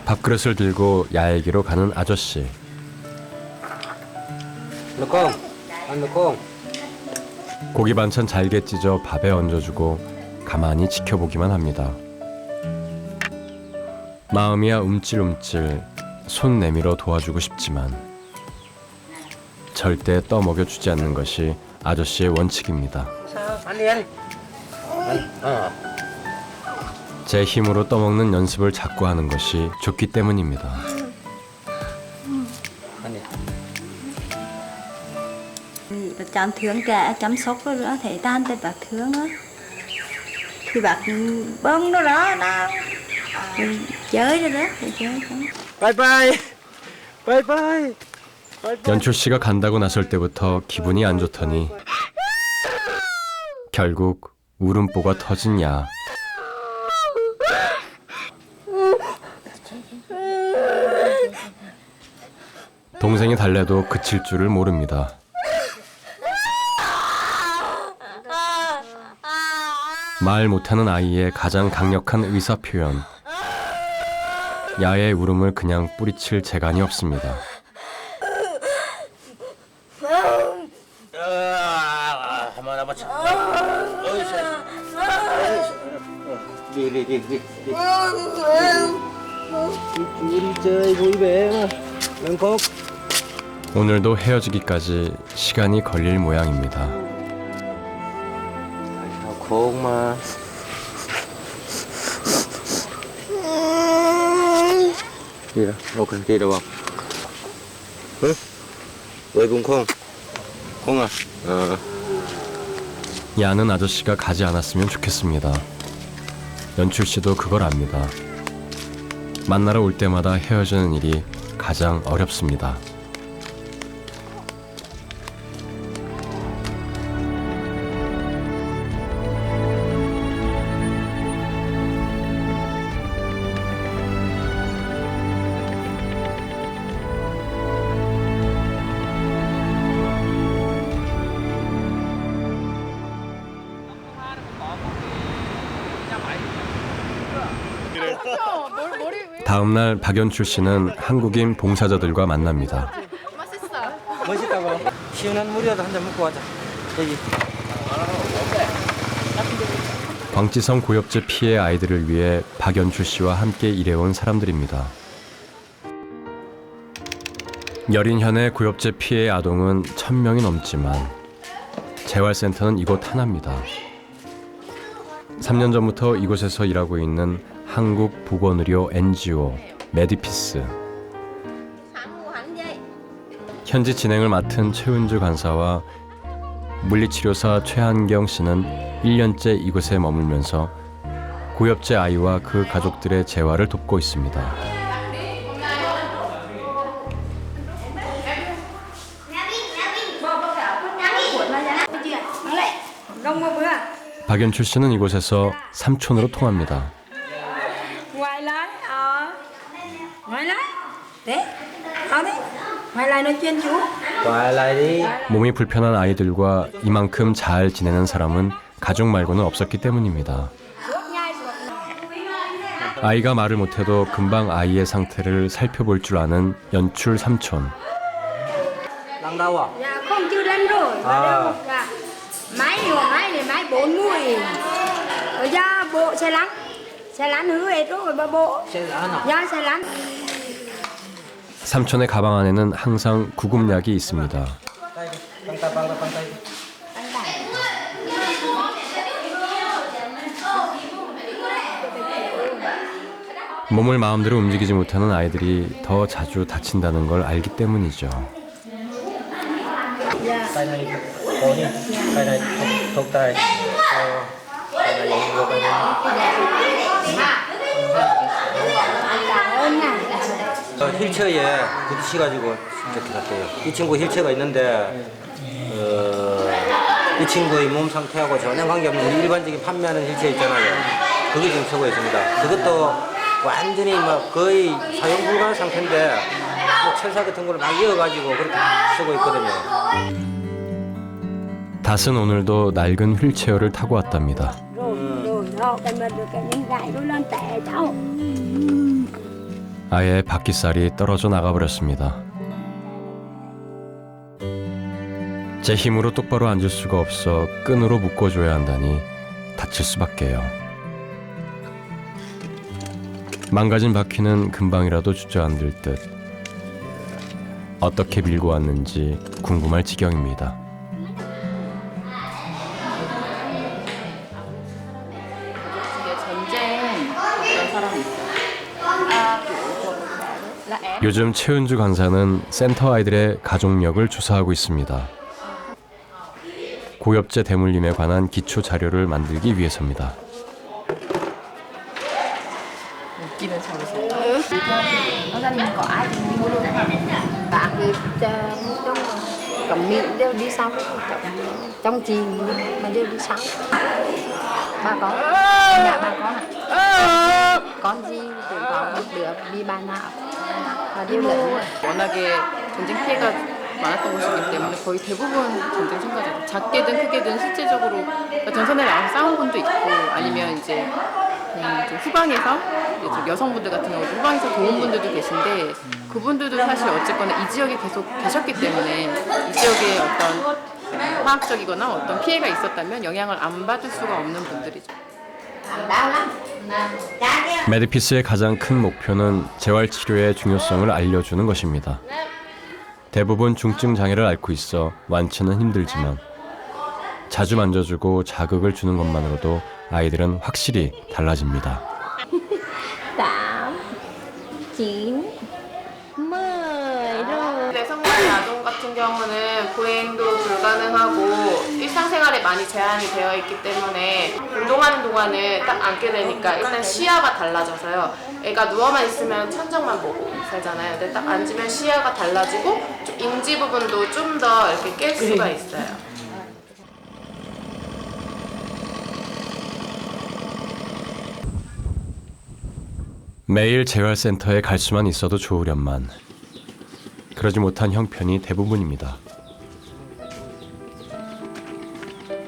밥그릇을 들고 야외기로 가는 아저씨. 넣고, 안 넣고. 고기 반찬 잘게 찢어 밥에 얹어주고 가만히 지켜보기만 합니다. 마음이야 움찔움찔 손 내밀어 도와주고 싶지만 절대 떠먹여주지 않는 것이 아저씨의 원칙입니다. 제 힘으로 떠먹는 연습을 자꾸 하는 것이 좋기 때문입니다. Chăm thương trẻ, chăm sóc nó nữa, thấy tan thì bác thương nó. Thì bác bưng nó đó, nó chơi rồi đó, thì chơi. 바이바이! 바이바이! 연출 씨가 간다고 나설 때부터 기분이 안 좋더니 결국 울음보가 터진 야. 동생이 달래도 그칠 줄을 모릅니다. 말 못하는 아이의 가장 강력한 의사 표현. 야의 울음을 그냥 뿌리칠 재간이 없습니다. 오늘도 헤어지기까지 시간이 걸릴 모양입니다. 고마. đi đâu? Ok, đi đâu không? 왜 콩? 콩아. 야는 아저씨가 가지 않았으면 좋겠습니다. 연출 씨도 그걸 압니다. 만나러 올 때마다 헤어지는 일이 가장 어렵습니다. 다음 날 박연출 씨는 한국인 봉사자들과 만납니다. 멋있다고? 시원한 물이라도 한 잔 먹고 가자. 여기. 광지성 고엽제 피해 아이들을 위해 박연출 씨와 함께 일해온 사람들입니다. 여린 현의 고엽제 피해 아동은 1000명이 넘지만 재활센터는 이곳 하나입니다. 3년 전부터 이곳에서 일하고 있는 한국보건의료 NGO 메디피스. 현지 진행을 맡은 최은주 간사와 물리치료사 최한경 씨는 1년째 이곳에 머물면서 고엽제 아이와 그 가족들의 재활을 돕고 있습니다. 박연출 씨는 이곳에서 삼촌으로 통합니다. 몸이 불편한 아이들과 이만큼 잘 지내는 사람은 가족 말고는 없었기 때문입니다. 아이가 말을 못해도 금방 아이의 상태를 살펴볼 줄 아는 연출 삼촌. đang đâu à? Dạ không chưa lên rồi. À. Dạ. Máy này máy 40. Ở ra bộ xe lăn. Xe lăn hứa hết rồi bà bộ. xe lăn à? Dạ xe lăn. 삼촌의 가방 안에는 항상 구급약이 있습니다. tay đi. Băng tay. 몸을 마음대로 움직이지 못하는 아이들이 더 자주 다친다는 걸 알기 때문이죠. tay này có đi. tay này thọc tay. tay này vô tay 휠체어에 부딪혀가지고 이렇게 갔대요. 이 친구 휠체어가 있는데 이 친구의 몸 상태하고 전혀 관계없는 우리 일반적인 판매하는 휠체어 있잖아요. 그게 지금 쓰고 있습니다. 그것도 완전히 막 거의 사용 불가한 상태인데 뭐 철사 같은 걸 막 이어가지고 그렇게 쓰고 있거든요. 닷은 오늘도 낡은 휠체어를 타고 왔답니다. 아예 바퀴살이 떨어져 나가버렸습니다. 제 힘으로 똑바로 앉을 수가 없어 끈으로 묶어줘야 한다니 다칠 수밖에요. 망가진 바퀴는 금방이라도 주저앉을 듯 어떻게 밀고 왔는지 궁금할 지경입니다. 전쟁 그런 사람이 있어요. 요즘 최은주 강사는 센터 아이들의 가족력을 조사하고 있습니다. 고엽제 대물림에 관한 기초 자료를 만들기 위해서입니다. 웃기는 잘해서. Có ai thì mua luôn. Cả người trong cẩm miệng đều đi sau, trong chìm mà đều đi sau. Bà con, nhà bà con ạ. Con gì cũng có một đứa bị bà nào và đều lớn. 워낙에 전쟁 피해가 많았던 곳이기 때문에 거의 대부분 전쟁 참가자, 작게든 크게든 실제적으로 그러니까 전선에 나가서 싸운 분도 있고 아니면 이제 그냥 좀 후방에서 이제 좀 여성분들 같은 경우도 후방에서 도운 분들도 계신데 그분들도 사실 어쨌거나 이 지역에 계속 계셨기 때문에 이 지역에 어떤 화학적이거나 어떤 피해가 있었다면 영향을 안 받을 수가 없는 분들이죠. 메디피스의 가장 큰 목표는 재활치료의 중요성을 알려주는 것입니다. 대부분 중증 장애를 앓고 있어 완치는 힘들지만 자주 만져주고 자극을 주는 것만으로도 아이들은 확실히 달라집니다. 8, 9, 10 rồi. 내성마비 아동 같은 경우는 보행도 불가능하고 일상생활에 많이 제한이 되어 있기 때문에 운동하는 동안은 딱 앉게 되니까 일단 시야가 달라져서요. 애가 누워만 있으면 천장만 보고 살잖아요. 근데 딱 앉으면 시야가 달라지고 좀 인지 부분도 좀 더 이렇게 깰 수가 있어요. 매일 재활센터에 갈 수만 있어도 좋으련만 그러지 못한 형편이 대부분입니다.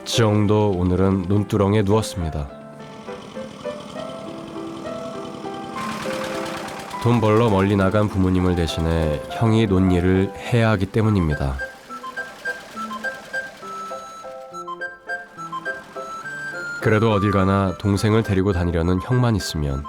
지영도 오늘은 논두렁에 누웠습니다. 돈 벌러 멀리 나간 부모님을 대신해 형이 논일을 해야 하기 때문입니다. 그래도 어딜 가나 동생을 데리고 다니려는 형만 있으면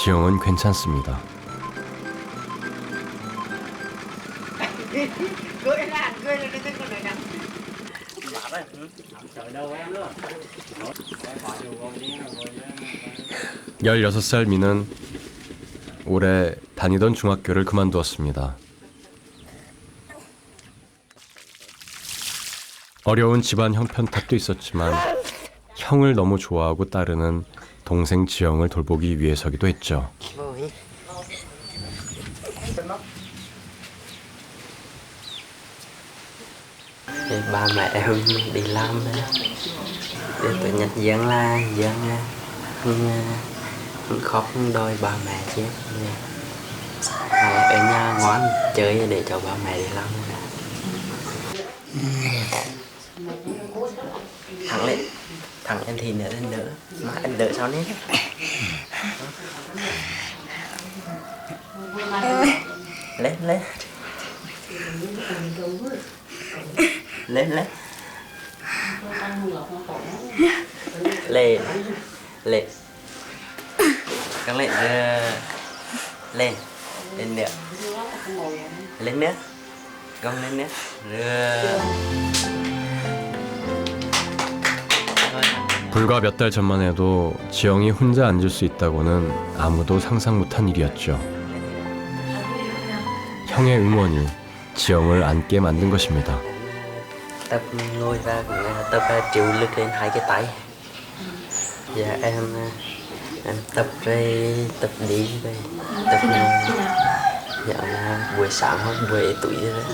지영은 괜찮습니다. 열여섯 살 미는 올해 다니던 중학교를 그만두었습니다. 어려운 집안 형편 탓도 있었지만 형을 너무 좋아하고 따르는 동생 지영을 돌보기 위해서기도 했죠. Ba mẹ em đi làm để tự nhặt giếng la giếng khóc đôi ba mẹ chết ở nhà ngoan chơi để cho ba mẹ đi làm. Thẳng lên, thẳng em thì nữa lên nữa mà anh đỡ sao nít lên lên lên lên lên lên căng lên lên lên nữa lên nữa căng lên nữa 불과 몇 달 전만 해도 지영이 혼자 앉을 수 있다고는 아무도 상상 못한 일이었죠. 형의 응원이 지영을 앉게 만든 것입니다. Tập ngồi ra cũng là tập chịu lực lên hai cái tay. Dạ em tập rồi tập đi rồi tập dạ buổi sáng hoặc buổi tối rồi.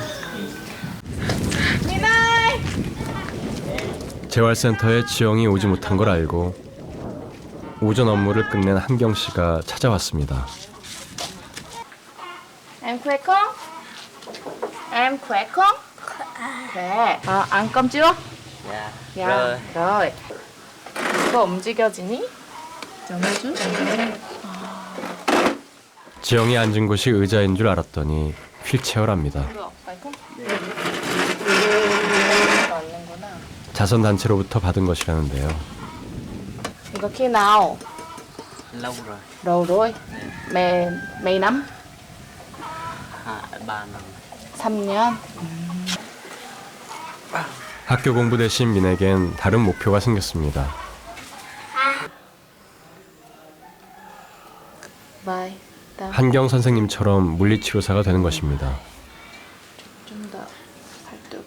재활센터에 지영이 오지 못한 걸 알고 오전 업무를 끝낸 한경 씨가 찾아왔습니다. Em khỏe không? Em khỏe không? Khỏe. ăn cơm chưa? Dạ. Dạ. Rồi. 이거 움직여지니? 영해준? 지영이 앉은 곳이 의자인 줄 알았더니 휠체어랍니다. 자선단체로부터 받은 것이라는데요. 이거 khi nào? lâu rồi. Lâu rồi. Mấy năm? 3 năm. 3년. 학교 공부 대신 민에겐 다른 목표가 생겼습니다. Vài. 한경 선생님처럼 물리치료사가 되는 것입니다. 좀 더 팔뚝을.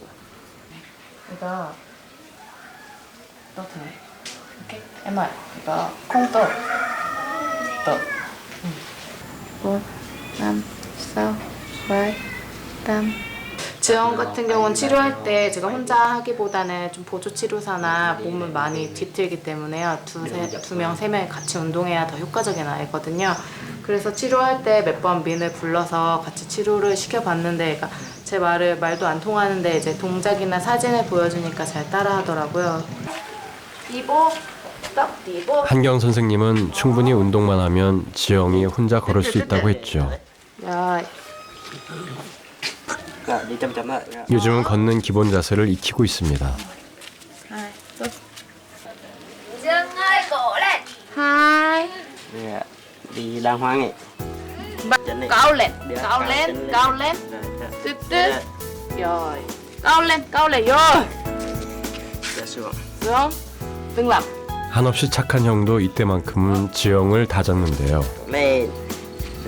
이거 또 돼. 이렇게. em ơi, 이거 콩도. 또. 4, 5, 6, 7, 8. 지원 같은 경우는 치료할 때 제가 혼자 하기보다는 좀 보조 치료사나 몸을 많이 뒤틀기 때문에요. 두 명, 세 명이 같이 운동해야 더 효과적인 아이거든요. 그래서 치료할 때 몇 번 민을 불러서 같이 치료를 시켜봤는데 제 말도 안 통하는데 이제 동작이나 사진을 보여주니까 잘 따라하더라고요. 뒤보, 떡 뒤보. 한경 선생님은 충분히 운동만 하면 지영이 혼자 걸을 수 있다고 했죠. 야, Đi chậm chậm lại. 요즘은 걷는 기본 자세를 익히고 있습니다. Dương ơi, cổ lên. 하이. Đi đàng hoàng ấy. Cao lên, cao lên, cao lên. Tuyệt tuyệt. Rồi. Cao lên, rồi. Dạ xuống. xuống. Đừng làm. 한없이 착한 형도 이때만큼은 지영을 다졌는데요. Lên.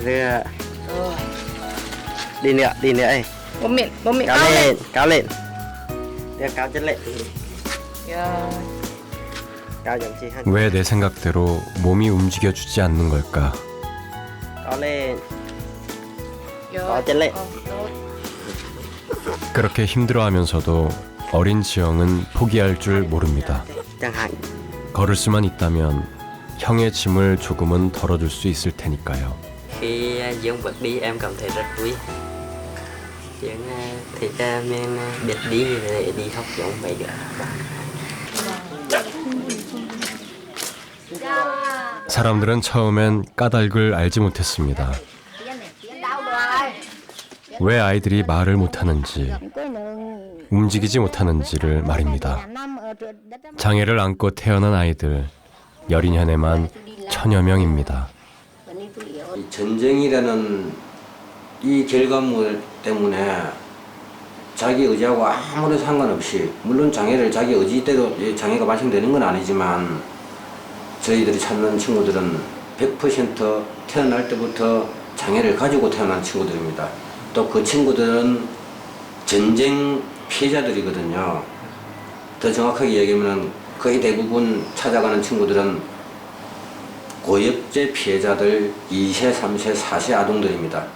Rửa. Đi nữa ấy. Bấm miệng Cao cao lên. lên, cao lên. Đưa cao chân lên. 야. Cao dần chi hơn. 왜 내 생각대로 몸이 움직여주지 않는 걸까? Cao lên. 야. Cao chân lên. 그렇게 힘들어하면서도 어린 지영은 포기할 줄 모릅니다. Chẳng hạn. 걸을 수만 있다면 형의 짐을 조금은 덜어줄 수 있을 테니까요. Khi Dương bước đi em cảm thấy rất vui. Dương thì em biết đi để đi học giống mấy đứa. 사람들은 처음엔 까닭을 알지 못했습니다. 왜 아이들이 말을 못하는지, 움직이지 못하는지를 말입니다. 장애를 안고 태어난 아이들, 여린현에만 1000여 명입니다. 이 전쟁이라는 이 결과물 때문에 자기 의지하고 아무런 상관없이, 물론 장애를 자기 의지대로 장애가 발생되는 건 아니지만 저희들이 찾는 친구들은 100% 태어날 때부터 장애를 가지고 태어난 친구들입니다. 또 그 친구들은 전쟁 피해자들이거든요. 더 정확하게 얘기하면 거의 대부분 찾아가는 친구들은 고엽제 피해자들 2세, 3세, 4세 아동들입니다.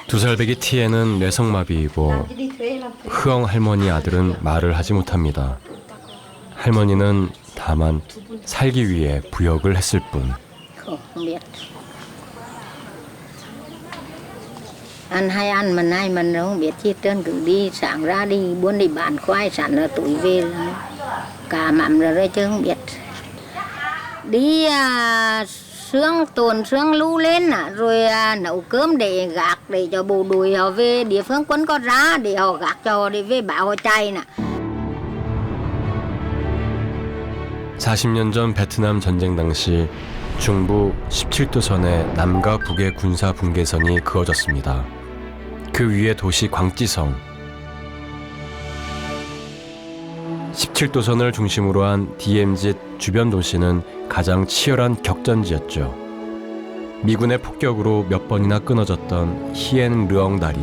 2살배기 티에는 뇌성마비이고 흐엉 할머니 아들은 말을 하지 못합니다. 할머니는 다만 살기 위해 부역을 했을 뿐. Không biết. Ăn hay ăn mà nay mình không biết chi trơn, cứ đi sáng ra đi buôn đi bán khoai sản là tuổi về là cả mắm rồi chứ không biết. Đi sương tuần sương lũ lên rồi nấu cơm để gác để cho bộ đội họ về địa phương quân có ra để họ gác cho họ để về bảo họ chạy nè. 40년 전 베트남 전쟁 당시 중부 17도선의 남과 북의 군사 분계선이 그어졌습니다. 그 위에 도시 광찌성. 17도선을 중심으로 한 DMZ 주변 도시는 가장 치열한 격전지였죠. 미군의 폭격으로 몇 번이나 끊어졌던 히엔 르엉 다리.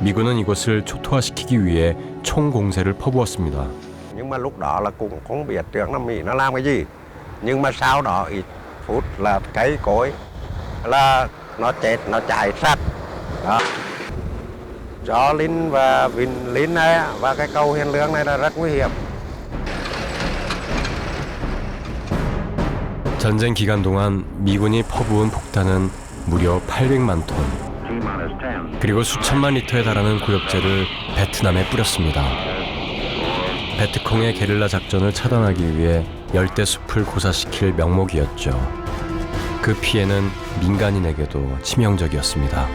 미군은 이곳을 초토화시키기 위해 총공세를 퍼부었습니다. Nhưng mà lúc đó là cũng không biết trước Nam Mỹ nó làm cái gì. Nhưng mà sau đó ít phút là cây cối là nó chết, nó chạy sạch. Đó. Gió Linh và Vinh Linh này và cái cầu Hiền Lương này là rất nguy hiểm. 전쟁 기간 동안 미군이 퍼부은 폭탄은 무려 800만 톤. 그리고 수천만 리터에 달하는 고엽제를 베트남에 뿌렸습니다. 베트콩의 게릴라 작전을 차단하기 위해 열대 숲을 고사시킬 명목이었죠. 그 피해는 민간인에게도 치명적이었습니다.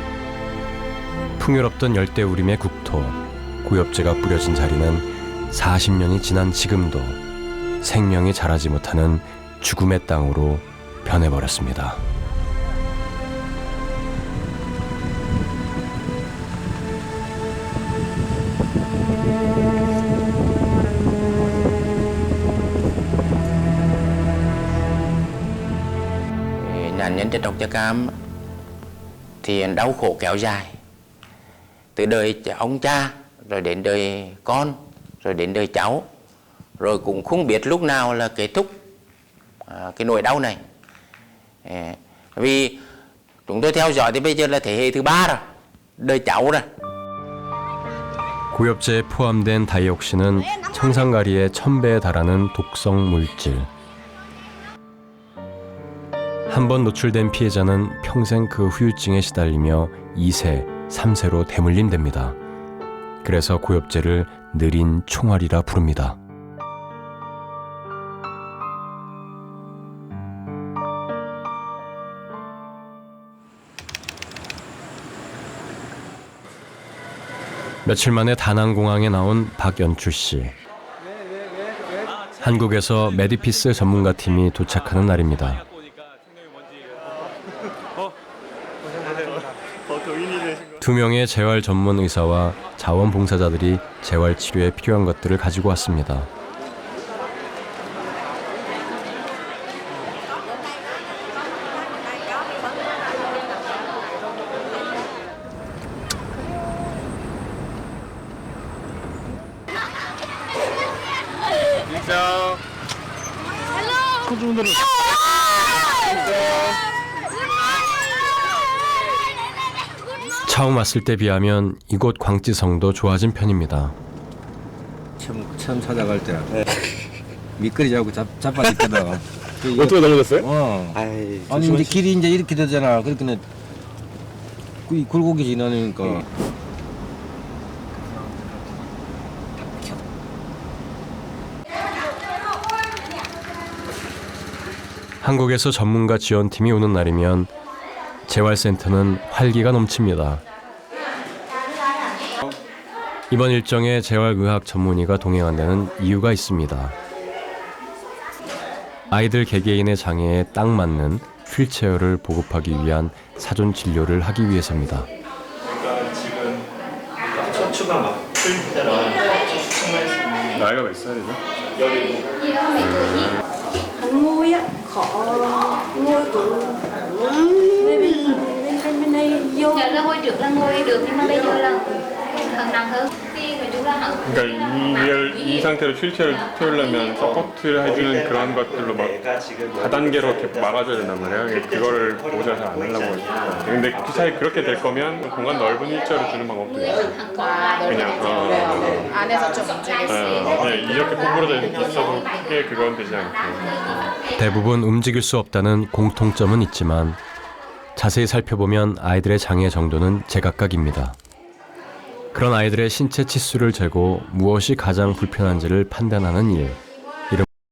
풍요롭던 열대우림의 국토, 구엽제가 뿌려진 자리는 40년이 지난 지금도 생명이 자라지 못하는 죽음의 땅으로 변해버렸습니다. Nạn nhân chất độc da cam thì đau khổ kéo dài từ đời ông cha rồi đến đời con rồi đến đời cháu, rồi cũng không biết lúc nào là kết thúc cái nỗi đau này. Vì chúng tôi theo dõi thì bây giờ là thế hệ thứ 3 rồi, đời cháu rồi. 구엽제에 포함된 다이옥신은 청산가리의 1000배에 달하는 독성 물질. 한 번 노출된 피해자는 평생 그 후유증에 시달리며 2세, 3세로 대물림됩니다. 그래서 구엽제를 느린 총알이라 부릅니다. 며칠 만에 다낭공항에 나온 박연출 씨. 한국에서 메디피스 전문가 팀이 도착하는 날입니다. 두 명의 재활 전문 의사와 자원봉사자들이 재활 치료에 필요한 것들을 가지고 왔습니다. 처음 왔을 때 비하면 이곳 광지성도 좋아진 편입니다. 처음 찾아갈 때 미끄리 잡고 자빠졌거든. 어떻게 넘어졌어요? 아니 이제 길이 이제 이렇게 되잖아. 그렇게는 굴곡이 지나니까. 한국에서 전문가 지원팀이 오는 날이면 재활센터는 활기가 넘칩니다. 이번 일정에 재활의학 전문의가 동행한다는 이유가 있습니다. 아이들 개개인의 장애에 딱 맞는 휠체어를 보급하기 위한 사전 진료를 하기 위해서입니다. 나이가 몇 살이죠? Nguôi á, khó nguôi cũng bên đây vô. Dạ là hồi trước là ngồi được nhưng mà bây giờ là nặng hơn. 그러니까 이 상태로 휠체어를 태우려면 서포트를 해주는 그런 것들로 막 다단계로 이렇게 막아줘야 된단 말이에요. 그거를 모자라서 안 하려고 했어요. 근데 차라리 그렇게 될 거면 공간 넓은 휠체어를 주는 방법도 있어요. 그냥 안에서 좀 움직일 이렇게 구부러져 있어도 크게 그건 되지 않고. 대부분 움직일 수 없다는 공통점은 있지만 자세히 살펴보면 아이들의 장애 정도는 제각각입니다. 그런 아이들의 신체 치수를 재고 무엇이 가장 불편한지를 판단하는 일.